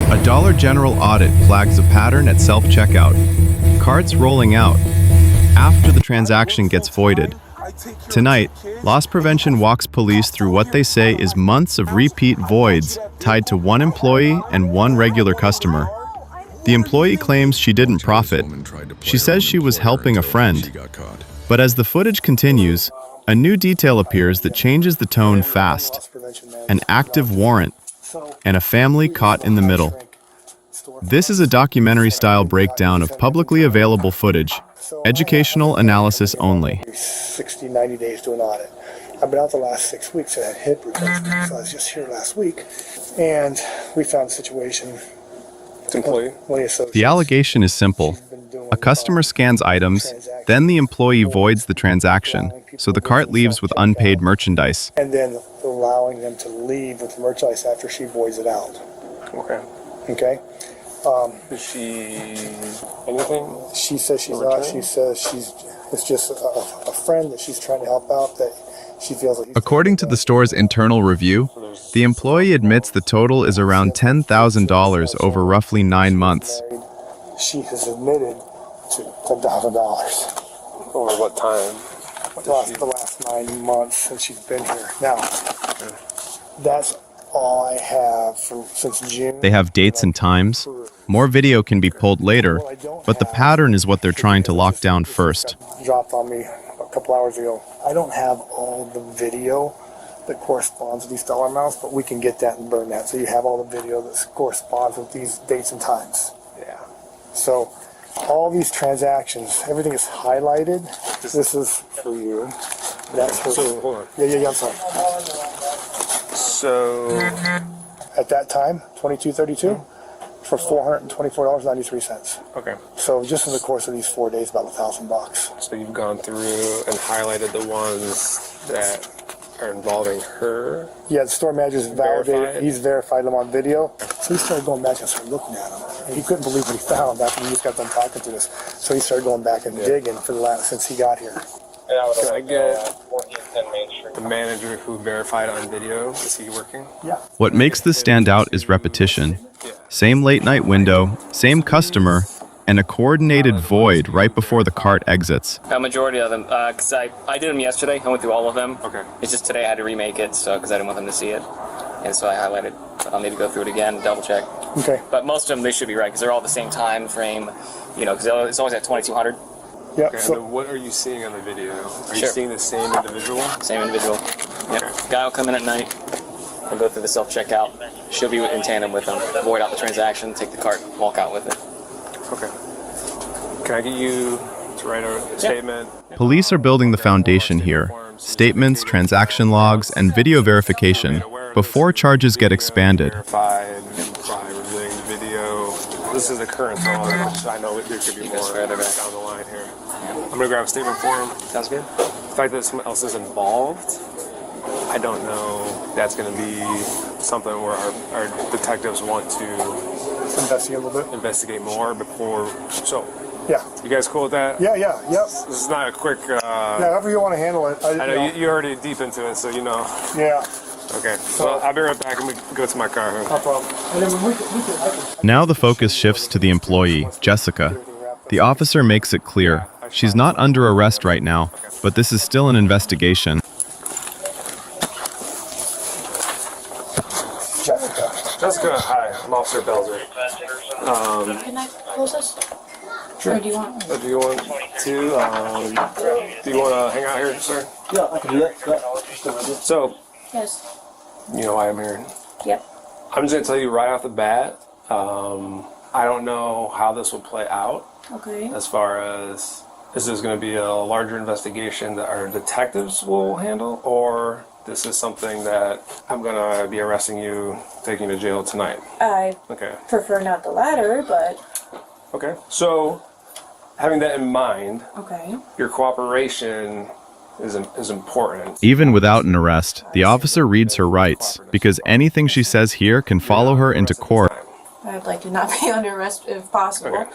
A Dollar General audit flags a pattern at self-checkout. Carts rolling out after the transaction gets voided. Tonight, loss prevention walks police through what they say is months of repeat voids tied to one employee and one regular customer. The employee claims she didn't profit. She says she was helping a friend. But as the footage continues, a new detail appears that changes the tone fast. An active warrant and a family caught in the middle. This is a documentary-style breakdown of publicly available footage, educational analysis only. 60, 90 days to an audit. I've been out the last 6 weeks. I had hip replacement, so I was just here last week, and we found a situation. The allegation is simple. A customer scans items, then the employee voids the transaction, so the cart leaves with unpaid merchandise. And then allowing them to leave with the merchandise after she voids it out. Okay. Okay? Is she anything? She says she's not. She says it's just a friend that she's trying to help out that she feels like. According to the store's internal review, the employee admits the total is around $10,000 over roughly 9 months. She has admitted to $10,000. Over what time? The last 9 months since she's been here. Now, that's all I have since June. They have dates and times. More video can be pulled later, but the pattern is what they're trying to lock down first. Dropped on me a couple hours ago. I don't have all the video that corresponds with these dollar amounts, but we can get that and burn that. So you have all the video that corresponds with these dates and times. Yeah. So all these transactions, everything is highlighted. This is for you. That's for. So hold on. Yeah, I'm sorry. So at that time, 2232 for $424.93. okay. So just in the course of these 4 days, about $1,000. So you've gone through and highlighted the ones that are involving her. Yeah, the store manager's validated. Verified? He's verified them on video. So he started going back and started looking at them. And he couldn't believe what he found after we just got done talking to us. So he started going back and digging for the last since he got here. Can I get the manager who verified on video? Is he working? Yeah. What makes this stand out is repetition. Same late night window, same customer, and a coordinated void right before the cart exits. A majority of them, because I did them yesterday. I went through all of them. Okay. It's just today I had to remake it, so because I didn't want them to see it, and so I highlighted. I'll need to go through it again, double check. Okay. But most of them they should be right because they're all the same time frame. You know, because it's always at 2200. Yeah. Okay, So and then what are you seeing on the video? Are you Sure. seeing the same individual? Same individual. Yep. Okay. Guy will come in at night. I'll go through the self checkout. She'll be in tandem with them. Void out the transaction, take the cart, walk out with it. Okay. Can I get you to write a statement? Police are building the foundation here. Statements, transaction logs, and video verification before charges get expanded. Verified by reviewing the video. This is the current song, which I know there could be more down the line here. I'm gonna grab a statement for him. Sounds good. The fact that someone else is involved, I don't know. That's gonna be something where our detectives want to investigate a little bit. investigate more before. So, Yeah. you guys cool with that? Yeah. Yep. This is not a quick. However you want to handle it. I know you're already deep into it, so you know. Yeah. Okay, so I'll be right back and we go to my car. No problem. And then I can. Now the focus shifts to the employee, Jessica. The officer makes it clear. She's not under arrest right now, but this is still an investigation. Jessica, hi. I'm Officer Belzer. Can I close this? Sure. Or do you want? Do you want to? Do you want to hang out here, sir? Yeah, I can do that. Yeah. So, Yes. you know why I'm here. Yep. I'm just gonna tell you right off the bat. I don't know how this will play out. Okay. As far as this is going to be a larger investigation that our detectives will handle, or this is something that I'm going to be arresting you, taking you to jail tonight. I Okay. prefer not the latter, but Okay. So, having that in mind, okay. your cooperation is important. Even without an arrest, the officer reads her rights, because anything she says here can follow her into court. I'd like to not be under arrest if possible. Okay.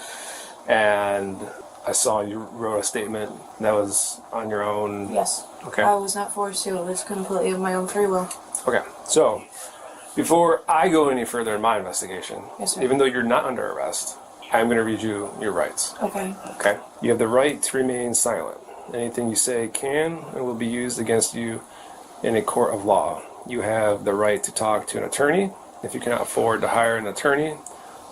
And I saw you wrote a statement that was on your own. Yes. Okay. I was not forced to. It was completely of my own free will. Okay. So, Before I go any further in my investigation, Yes, sir. even though you're not under arrest, I'm going to read you your rights. Okay. Okay? You have the right to remain silent. Anything you say can and will be used against you in a court of law. You have the right to talk to an attorney. If you cannot afford to hire an attorney,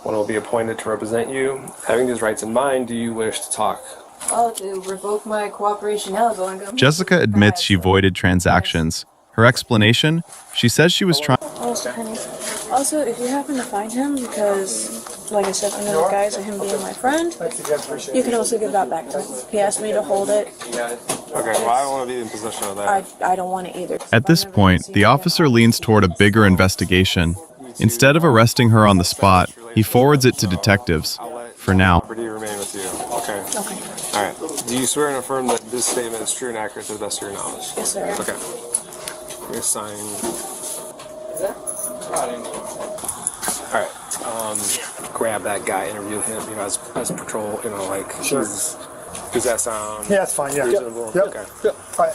one will be appointed to represent you. Having these rights in mind, do you wish to talk? Oh, to revoke my cooperation now, going to... Jessica admits she voided transactions. Her explanation? She says she was trying. Also, honey. Also, if you happen to find him, because, like I said, under the guise of him being my friend, you can also give that back to him. He asked me to hold it. Okay, well, I don't want to be in possession of that. I don't want it either. At this point, the officer leans toward a bigger investigation. Instead of arresting her on the spot, he forwards it to detectives. For now. Property remain with you. Okay. Okay. All right. Do you swear and affirm that this statement is true and accurate to the best of your knowledge? Yes, sir. Okay. You're signed. All right. Grab that guy, interview him, as patrol, like, Sure. does that sound Yeah, that's fine. Yeah. reasonable? Yep. Okay. Yep. All right.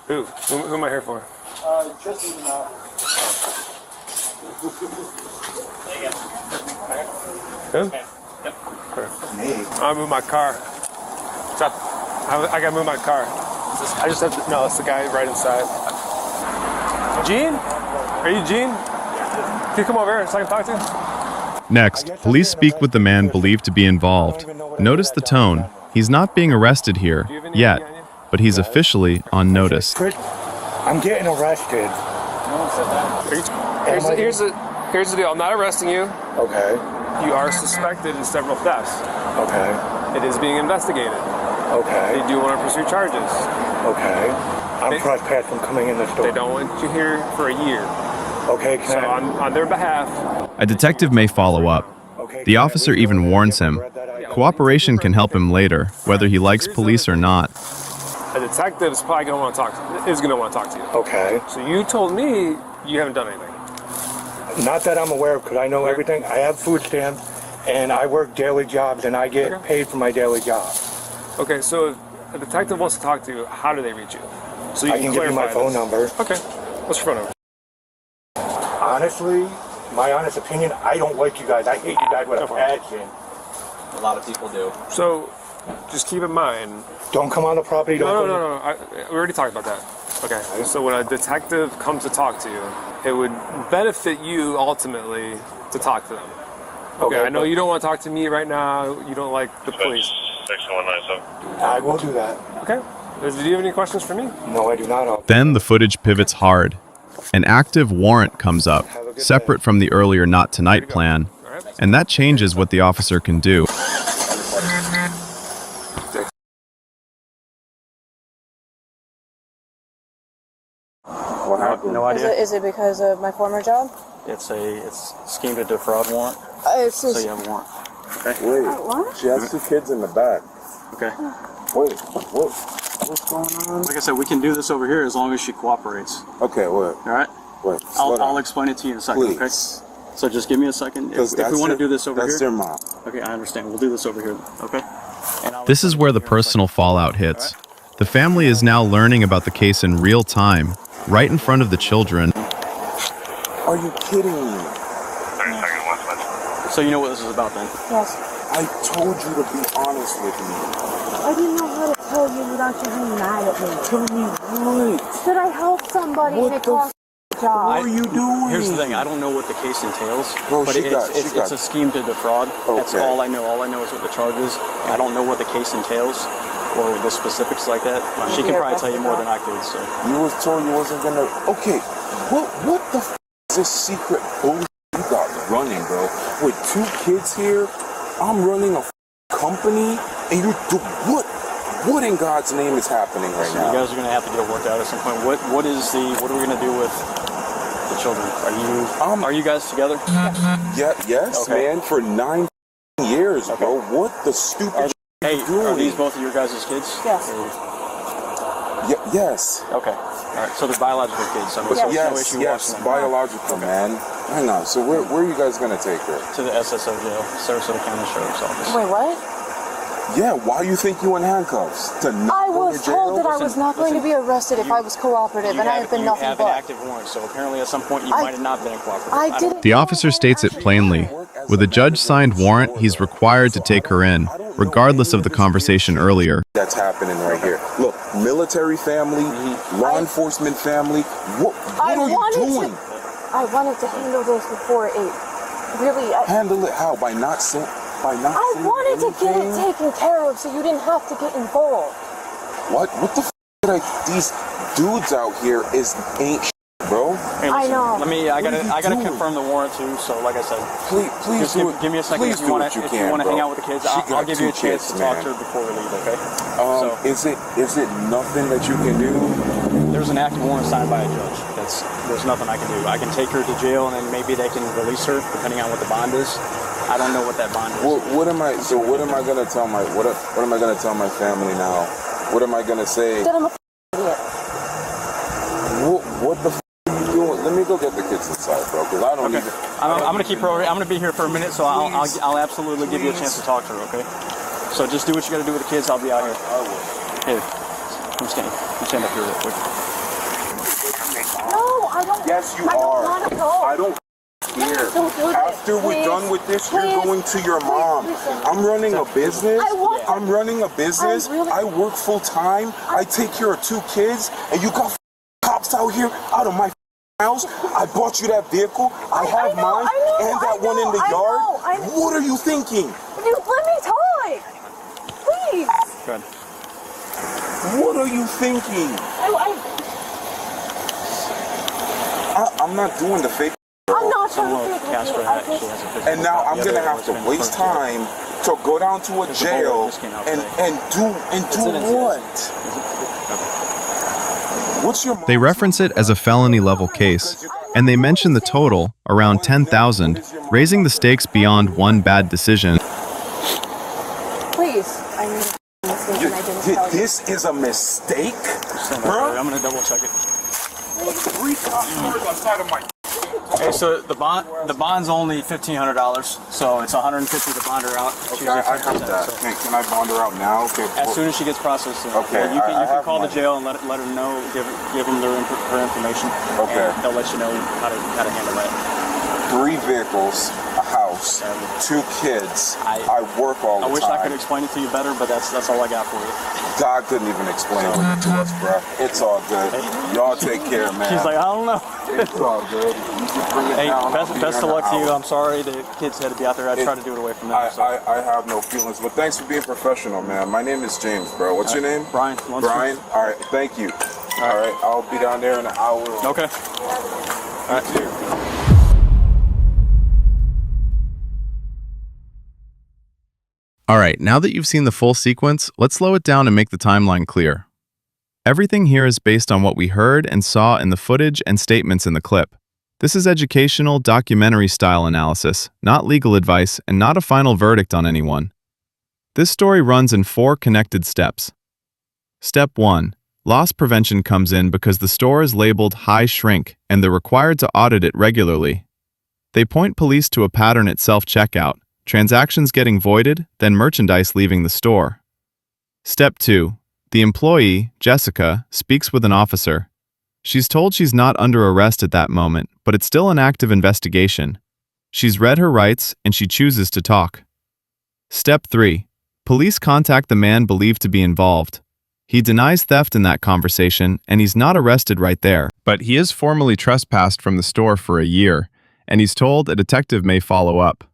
Who am I here for? Just even out. Him? Yep. I'll move my car. I gotta move my car. I just have to, no, it's the guy right inside. Gene? Are you Gene? Can you come over here so I can talk to you? Next, police speak with the man believed to be involved. Notice the tone. He's not being arrested here, yet, but he's officially on notice. I'm getting arrested. Here's the deal. I'm not arresting you. Okay. You are suspected in several thefts. Okay. It is being investigated. Okay. They do want to pursue charges. Okay. I'm trespassing coming in the store. They don't want you here for a year. Okay. So on their behalf, A detective may follow up. The officer even warns him. Cooperation can help him later, whether he likes police or not. a detective is probably going to want to talk to you. Okay. So you told me you haven't done anything. Not that I'm aware of, because I know everything. I have food stamps, and I work daily jobs, and I get paid for my daily job. Okay, so if a detective wants to talk to you, how do they reach you? So you I can give you my phone number. Okay. What's your phone number? Honestly, my honest opinion, I don't like you guys. I hate you guys with a passion. A lot of people do. So just keep in mind. Don't come on the property. Don't No. We already talked about that. Okay. So when a detective comes to talk to you, it would benefit you ultimately to talk to them. Okay. I know you don't want to talk to me right now. You don't like the police. 6197. I will do that. Okay. Do you have any questions for me? No, I do not. Then the footage pivots hard. An active warrant comes up, separate from the earlier not tonight plan, and that changes what the officer can do. What happened? No idea. Is it because of my former job? It's scheme to defraud warrant. It's So just, you have a warrant. Wait, what? she has 2 kids in the back. Okay. Wait, what's going on? Like I said, we can do this over here as long as she cooperates. Okay, what? All right. What? Slow down. I'll explain it to you in a second. Please. Okay. So just give me a second. If 'Cause we that's want to their- do this over That's here. their mom. Okay, I understand. We'll do this over here. Okay. And I'll This is where the personal fallout hits. The family is now learning about the case in real time, right in front of the children. Are you kidding me? So you know what this is about then? Yes. I told you to be honest with me. I didn't know how to tell you without you being mad at me. Tell me what? Should I help somebody What in a the cost job? What are you doing? Here's the thing. I don't know what the case entails, Bro, but she got- it's a scheme to defraud. That's Okay. all I know. All I know is what the charge is. I don't know what the case entails or the specifics like that. She can probably tell you more than I could. So. You was told you wasn't gonna. Okay, what the f is this secret bullshit you got running, bro? With 2 kids here, I'm running a company, and you do what? What in God's name is happening right So now? you guys are gonna have to get it worked out at some point. What are we gonna do with the children? Are you guys together? Yeah, yes, Okay. man. For 9 years, bro. What the stupid? Hey, doing? are these both of your guys' kids? Yes. Yes. Okay. All right. So they're biological kids. So there's no Yes, issue yes, watching them. biological, man. Hang on. So where are you guys gonna take her? To the SSO jail, Sarasota County Sheriff's Office. Wait, what? Yeah, why you think you in handcuffs? To not I go was to jail? told that I was not going to be arrested if I was cooperative, and I have been nothing You have an but. active warrant, so apparently at some point you might have not been cooperative. I didn't. The officer states it plainly. With a judge-signed warrant, he's required to take her in, regardless of the conversation earlier. That's happening right here. Look, military family, law enforcement family. What are you doing? I wanted to handle this before 8. Really, Handle it how? By not saying. I wanted to get it taken care of so you didn't have to get involved. What the these dudes out here ain't bro. Hey, listen, I know. I gotta confirm the warrant too. So, like I said, Please just give me a second. Please If you want do to what you can, hang bro. out with the kids, She I'll got give you a 2 chance kids, to talk man. to her before we leave. Okay? Is it nothing that you can do? There's an active warrant signed by a judge. There's nothing I can do. I can take her to jail and then maybe they can release her depending on what the bond is. I don't know what that bond is. What am I gonna tell my family now? What am I gonna say? That I'm a idiot. What the are you doing? Let me go get the kids inside, bro, because I don't Okay. even. I'm gonna keep her over. I'm gonna be here for a minute, so I'll absolutely give you a chance to talk to her. Okay. So just do what you gotta do with the kids. I'll be out here. Here, come stand up here real quick. No, I don't. Yes, you I are. don't want to go. I don't care. Don't do this. After we're Please. done with this, you're Please. going to your mom. Listen. I'm running a business. I'm running a business. I really- I work full time. I take care of 2 kids, and you got cops out here out of my house. I bought you that vehicle. I have mine and that one in the yard. What are you thinking? You let me talk. Please. Good. What are you thinking? I'm not doing the fake. I'm not trying Someone to fake Casper with you. I actually just, has a physical And now copy I'm of gonna it. have It's to been waste confirmed. time to go down to a There's a jail bullet that just came out and today. do what? What's your They reference it as a felony-level case, and they mention the total, around 10,000, raising the stakes beyond one bad decision. please. I made a mistake and I didn't tell you. This is a mistake, Stand up bro. there. I'm gonna double check it. 3 cars outside of my. Okay, so the bond's only $1,500, so it's $150 to bond her out. Okay, I have that. So Can I bond her out now? Okay. as soon as she gets processed, Okay, you I can have call the money. jail and let her know, give them her information. Okay. And they'll let you know how to handle that. 3 vehicles, a house, 2 kids. I work all the I wish time. I could explain it to you better, but that's all I got for you. God couldn't even explain it to us, bro. It's all good. Y'all take care, man. She's like, I don't know. It's all good. You just bring it Hey, down. I'll be best here of luck in to an you. hour. I'm sorry the kids had to be out there. I tried to do it away from them. I have no feelings, but thanks for being professional, man. My name is James, bro. What's your name? Brian. Brian? All right, thank you. All right, I'll be down there in an hour. Okay. All right. Alright, now that you've seen the full sequence, let's slow it down and make the timeline clear. Everything here is based on what we heard and saw in the footage and statements in the clip. This is educational, documentary-style analysis, not legal advice, and not a final verdict on anyone. This story runs in 4 connected steps. Step 1. Loss prevention comes in because the store is labeled high shrink and they're required to audit it regularly. They point police to a pattern at self-checkout, transactions getting voided, then merchandise leaving the store. Step 2. The employee, Jessica, speaks with an officer. She's told she's not under arrest at that moment, but it's still an active investigation. She's read her rights and she chooses to talk. Step 3. Police contact the man believed to be involved. He denies theft in that conversation and he's not arrested right there. But he is formally trespassed from the store for a year, and he's told a detective may follow up.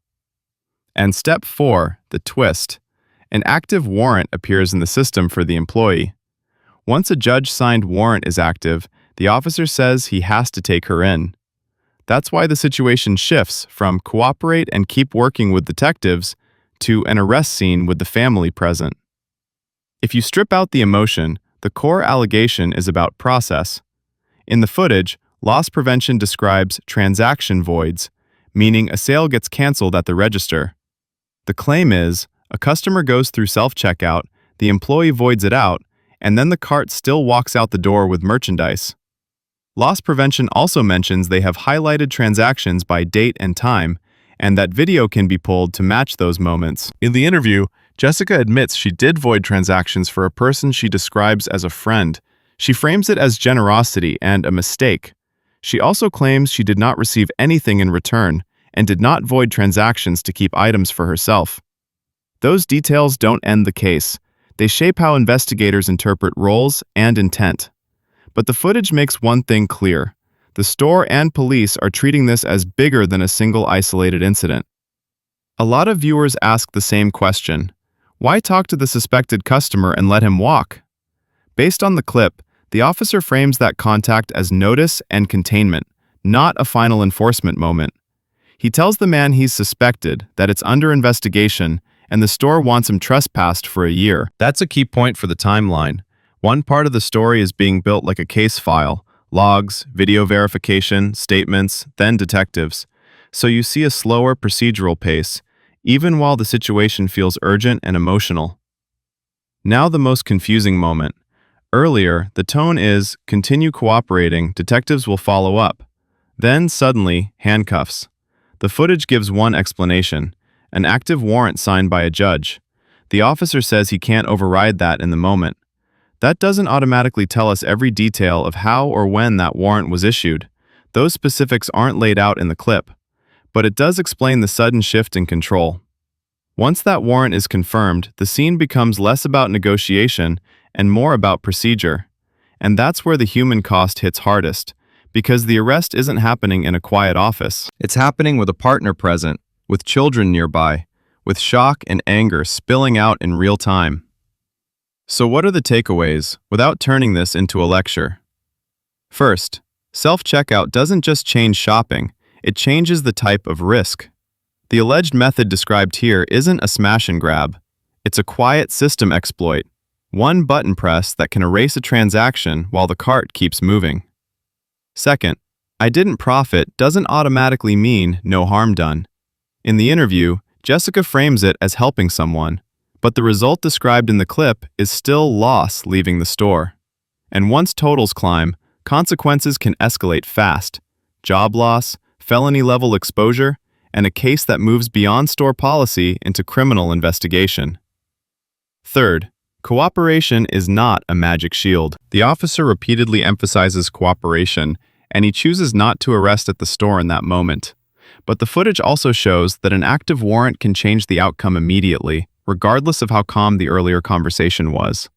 And step 4, the twist. An active warrant appears in the system for the employee. Once a judge-signed warrant is active, the officer says he has to take her in. That's why the situation shifts from cooperate and keep working with detectives to an arrest scene with the family present. If you strip out the emotion, the core allegation is about process. In the footage, loss prevention describes transaction voids, meaning a sale gets canceled at the register. The claim is, a customer goes through self-checkout, the employee voids it out, and then the cart still walks out the door with merchandise. Loss prevention also mentions they have highlighted transactions by date and time, and that video can be pulled to match those moments. In the interview, Jessica admits she did void transactions for a person she describes as a friend. She frames it as generosity and a mistake. She also claims she did not receive anything in return and did not void transactions to keep items for herself. Those details don't end the case. They shape how investigators interpret roles and intent. But the footage makes one thing clear. The store and police are treating this as bigger than a single isolated incident. A lot of viewers ask the same question. Why talk to the suspected customer and let him walk? Based on the clip, the officer frames that contact as notice and containment, not a final enforcement moment. He tells the man he's suspected that it's under investigation and the store wants him trespassed for a year. That's a key point for the timeline. One part of the story is being built like a case file, logs, video verification, statements, then detectives. So you see a slower procedural pace, even while the situation feels urgent and emotional. Now the most confusing moment. Earlier, the tone is, continue cooperating, detectives will follow up. Then, suddenly, handcuffs. The footage gives one explanation, an active warrant signed by a judge. The officer says he can't override that in the moment. That doesn't automatically tell us every detail of how or when that warrant was issued. Those specifics aren't laid out in the clip. But it does explain the sudden shift in control. Once that warrant is confirmed, the scene becomes less about negotiation and more about procedure. And that's where the human cost hits hardest, because the arrest isn't happening in a quiet office. It's happening with a partner present, with children nearby, with shock and anger spilling out in real time. So what are the takeaways, without turning this into a lecture? First, self-checkout doesn't just change shopping, it changes the type of risk. The alleged method described here isn't a smash and grab. It's a quiet system exploit, one button press that can erase a transaction while the cart keeps moving. Second, I didn't profit doesn't automatically mean no harm done. In the interview, Jessica frames it as helping someone, but the result described in the clip is still loss leaving the store. And once totals climb, consequences can escalate fast. Job loss, felony-level exposure, and a case that moves beyond store policy into criminal investigation. Third, cooperation is not a magic shield. The officer repeatedly emphasizes cooperation, and he chooses not to arrest at the store in that moment. But the footage also shows that an active warrant can change the outcome immediately, regardless of how calm the earlier conversation was.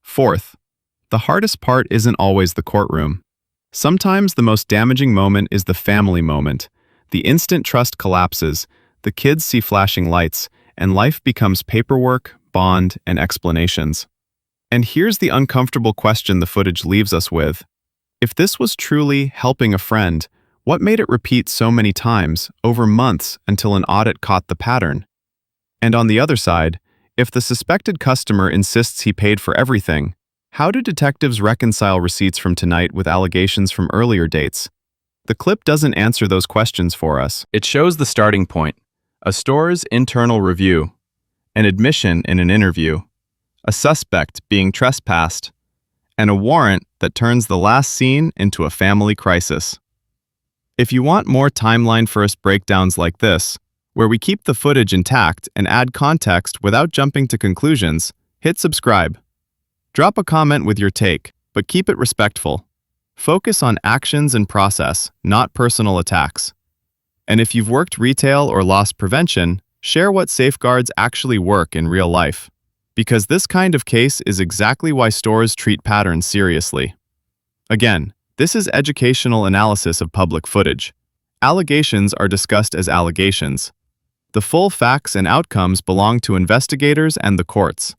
Fourth, the hardest part isn't always the courtroom. Sometimes the most damaging moment is the family moment. The instant trust collapses, the kids see flashing lights, and life becomes paperwork, bond, and explanations. And here's the uncomfortable question the footage leaves us with. If this was truly helping a friend, what made it repeat so many times, over months, until an audit caught the pattern? And on the other side, if the suspected customer insists he paid for everything, how do detectives reconcile receipts from tonight with allegations from earlier dates? The clip doesn't answer those questions for us. It shows the starting point, a store's internal review, an admission in an interview, a suspect being trespassed, and a warrant that turns the last scene into a family crisis. If you want more timeline-first breakdowns like this, where we keep the footage intact and add context without jumping to conclusions, hit subscribe. Drop a comment with your take, but keep it respectful. Focus on actions and process, not personal attacks. And if you've worked retail or loss prevention, share what safeguards actually work in real life. Because this kind of case is exactly why stores treat patterns seriously. Again, this is educational analysis of public footage. Allegations are discussed as allegations. The full facts and outcomes belong to investigators and the courts.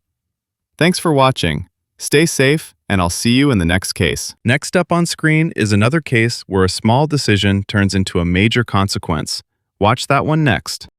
Thanks for watching. Stay safe, and I'll see you in the next case. Next up on screen is another case where a small decision turns into a major consequence. Watch that one next.